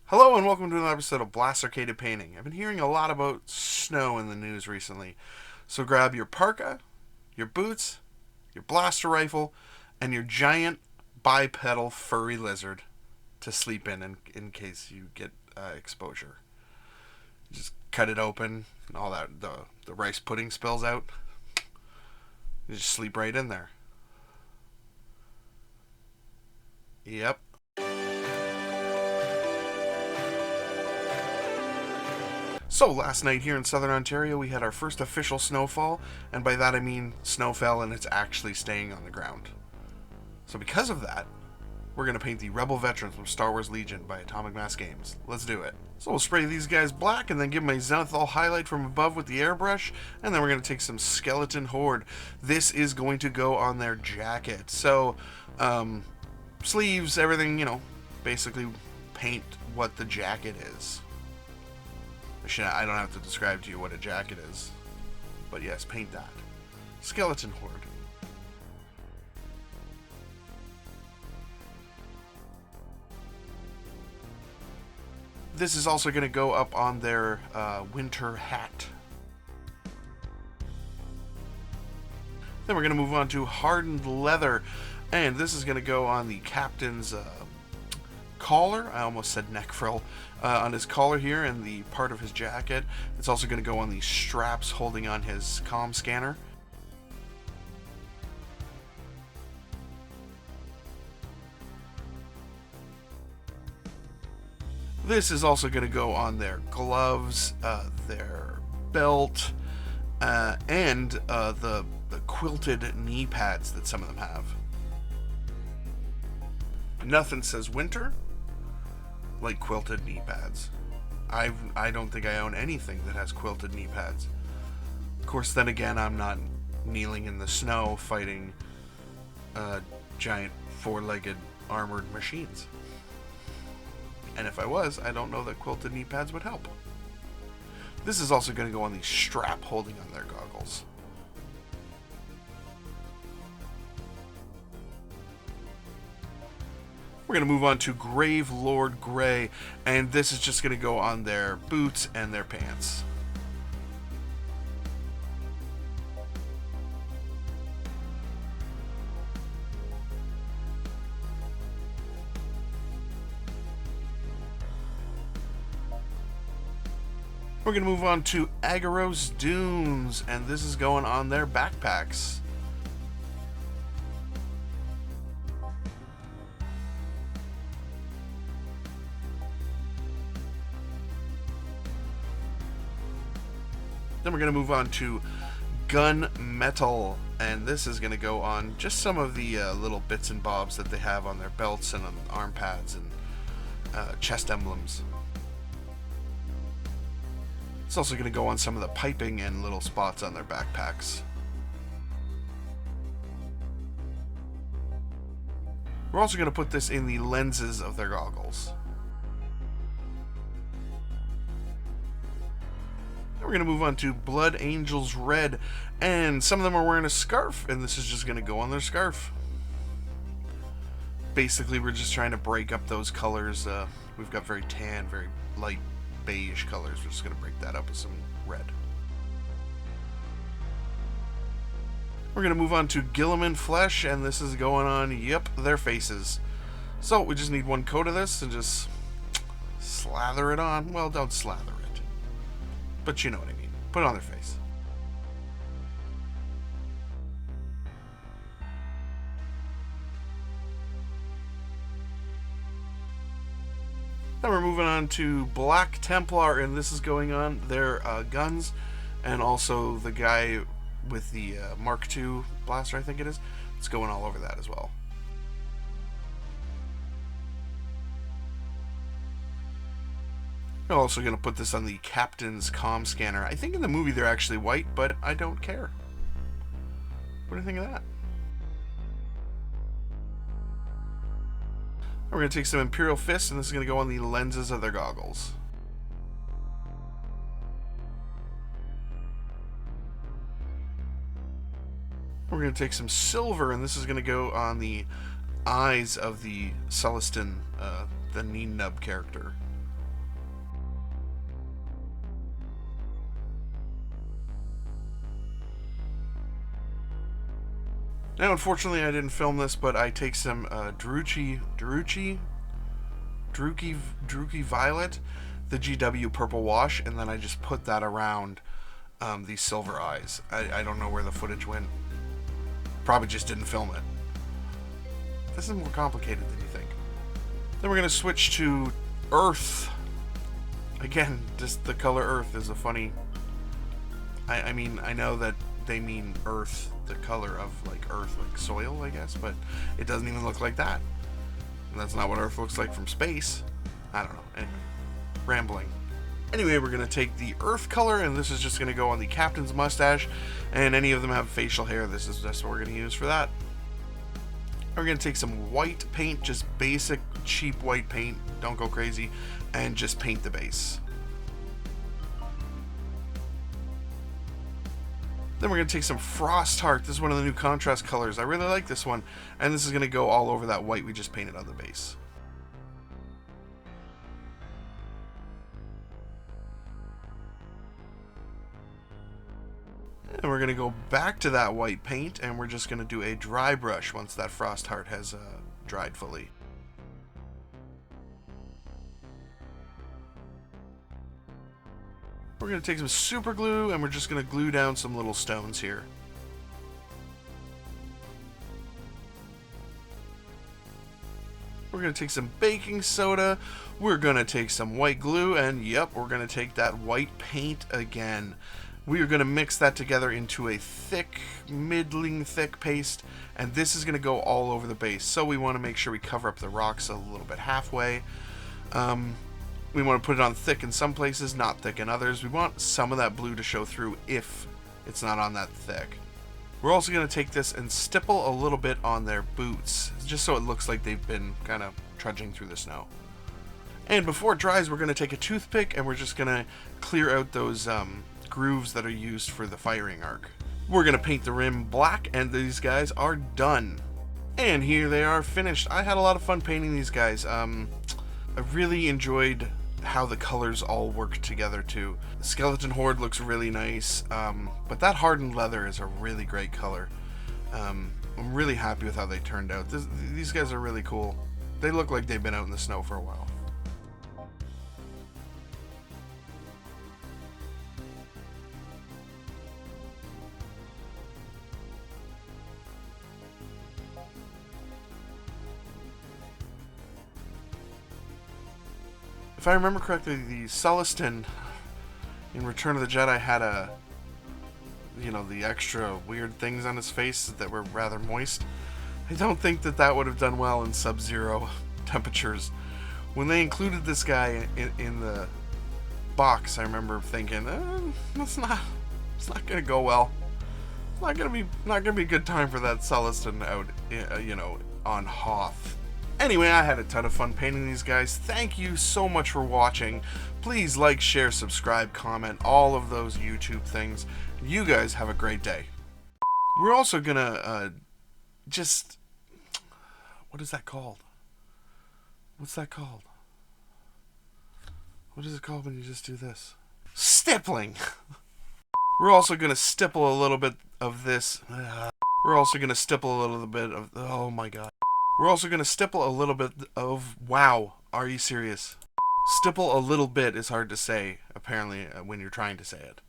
Hello and welcome to another episode of Blast Arcaded Painting. I've been hearing a lot about snow in the news recently, so grab your parka, your boots, your blaster rifle, and your giant bipedal furry lizard to sleep in case you get exposure. Just cut it open, and all that the rice pudding spills out. You just sleep right in there. Yep. So, last night here in southern Ontario, we had our first official snowfall, and by that I mean snow fell and it's actually staying on the ground. So, because of that, we're going to paint the Rebel Veterans from Star Wars Legion by Atomic Mass Games. Let's do it. So, we'll spray these guys black and then give them a zenithal highlight from above with the airbrush, and then we're going to take some Skeleton Horde. This is going to go on their jacket. So, sleeves, everything, basically paint what the jacket is. I don't have to describe to you what a jacket is. But yes, paint that. Skeleton Horde. This is also going to go up on their winter hat. Then we're going to move on to hardened leather. And this is going to go on the captain's collar. I almost said neck frill. On his collar here and the part of his jacket. It's also going to go on the straps holding on his comm scanner. This is also going to go on their gloves, their belt, and the quilted knee pads that some of them have. Nothing says winter like quilted knee pads. I don't think I own anything that has quilted knee pads. Of course, then again, I'm not kneeling in the snow fighting giant four-legged armored machines. And if I was, I don't know that quilted knee pads would help. This is also going to go on the strap holding on their goggles. We're going to move on to Grave Lord Grey, and this is just going to go on their boots and their pants. We're going to move on to Agaros Dunes, and this is going on their backpacks. Then we're going to move on to Gun Metal, and this is going to go on just some of the little bits and bobs that they have on their belts and on arm pads and chest emblems. It's also going to go on some of the piping and little spots on their backpacks. We're also going to put this in the lenses of their goggles. We're going to move on to Blood Angels Red, and some of them are wearing a scarf, and this is just going to go on their scarf. Basically, we're just trying to break up those colors. We've got very tan, very light beige colors. We're just going to break that up with some red. We're going to move on to Gilliman Flesh, and this is going on, their faces. So, we just need one coat of this, and just slather it on. Well, don't slather it. But you know what I mean. Put it on their face. Then we're moving on to Black Templar, and this is going on their guns, and also the guy with the Mark II blaster, I think it is. It's going all over that as well. I'm also going to put this on the captain's comm scanner. I think in the movie they're actually white, but I don't care. What do you think of that? We're going to take some Imperial Fist, and this is going to go on the lenses of their goggles. We're going to take some silver, and this is going to go on the eyes of the Celestin, the Knee Nub character. Now, unfortunately, I didn't film this, but I take some Druki Violet, the GW Purple Wash, and then I just put that around these silver eyes. I don't know where the footage went. Probably just didn't film it. This is more complicated than you think. Then we're going to switch to Earth. Again, just the color Earth is a funny... I mean, I know that they mean Earth, the color of like Earth, like soil, I guess, but it doesn't even look like that. And that's not what Earth looks like from space. I don't know. Anyway, rambling. Anyway, we're going to take the Earth color, and this is just going to go on the captain's mustache, and any of them have facial hair. This is just what we're going to use for that. We're going to take some white paint, just basic, cheap white paint, don't go crazy, and just paint the base. Then we're going to take some Frost Heart. This is one of the new contrast colors. I really like this one, and this is going to go all over that white we just painted on the base. And we're going to go back to that white paint, and we're just going to do a dry brush once that Frost Heart has dried fully. We're going to take some super glue, and we're just going to glue down some little stones here. We're going to take some baking soda, we're going to take some white glue, and yep, we're going to take that white paint again. We are going to mix that together into a thick, middling thick paste, and this is going to go all over the base. So we want to make sure we cover up the rocks a little bit halfway. We want to put it on thick in some places, not thick in others. We want some of that blue to show through if it's not on that thick. We're also going to take this and stipple a little bit on their boots, just so it looks like they've been kind of trudging through the snow. And before it dries, we're going to take a toothpick and we're just going to clear out those grooves that are used for the firing arc. We're going to paint the rim black, and these guys are done. And here they are finished. I had a lot of fun painting these guys. I really enjoyed how the colors all work together too. The skeleton horde looks really nice, but that hardened leather is a really great color. I'm really happy with how they turned out. These guys are really cool. They look like they've been out in the snow for a while. If I remember correctly, the Celestin in Return of the Jedi had the extra weird things on his face that were rather moist. I don't think that would have done well in sub-zero temperatures. When they included this guy in the box, I remember thinking, it's not gonna go well. It's not gonna be a good time for that Celestin out, on Hoth. Anyway, I had a ton of fun painting these guys. Thank you so much for watching. Please like, share, subscribe, comment, all of those YouTube things. You guys have a great day. We're also gonna what is that called? What's that called? What is it called when you just do this? Stippling! We're also gonna stipple a little bit of this. We're also gonna stipple a little bit of... Oh my god. We're also going to stipple a little bit of... Wow, are you serious? Stipple a little bit is hard to say, apparently, when you're trying to say it.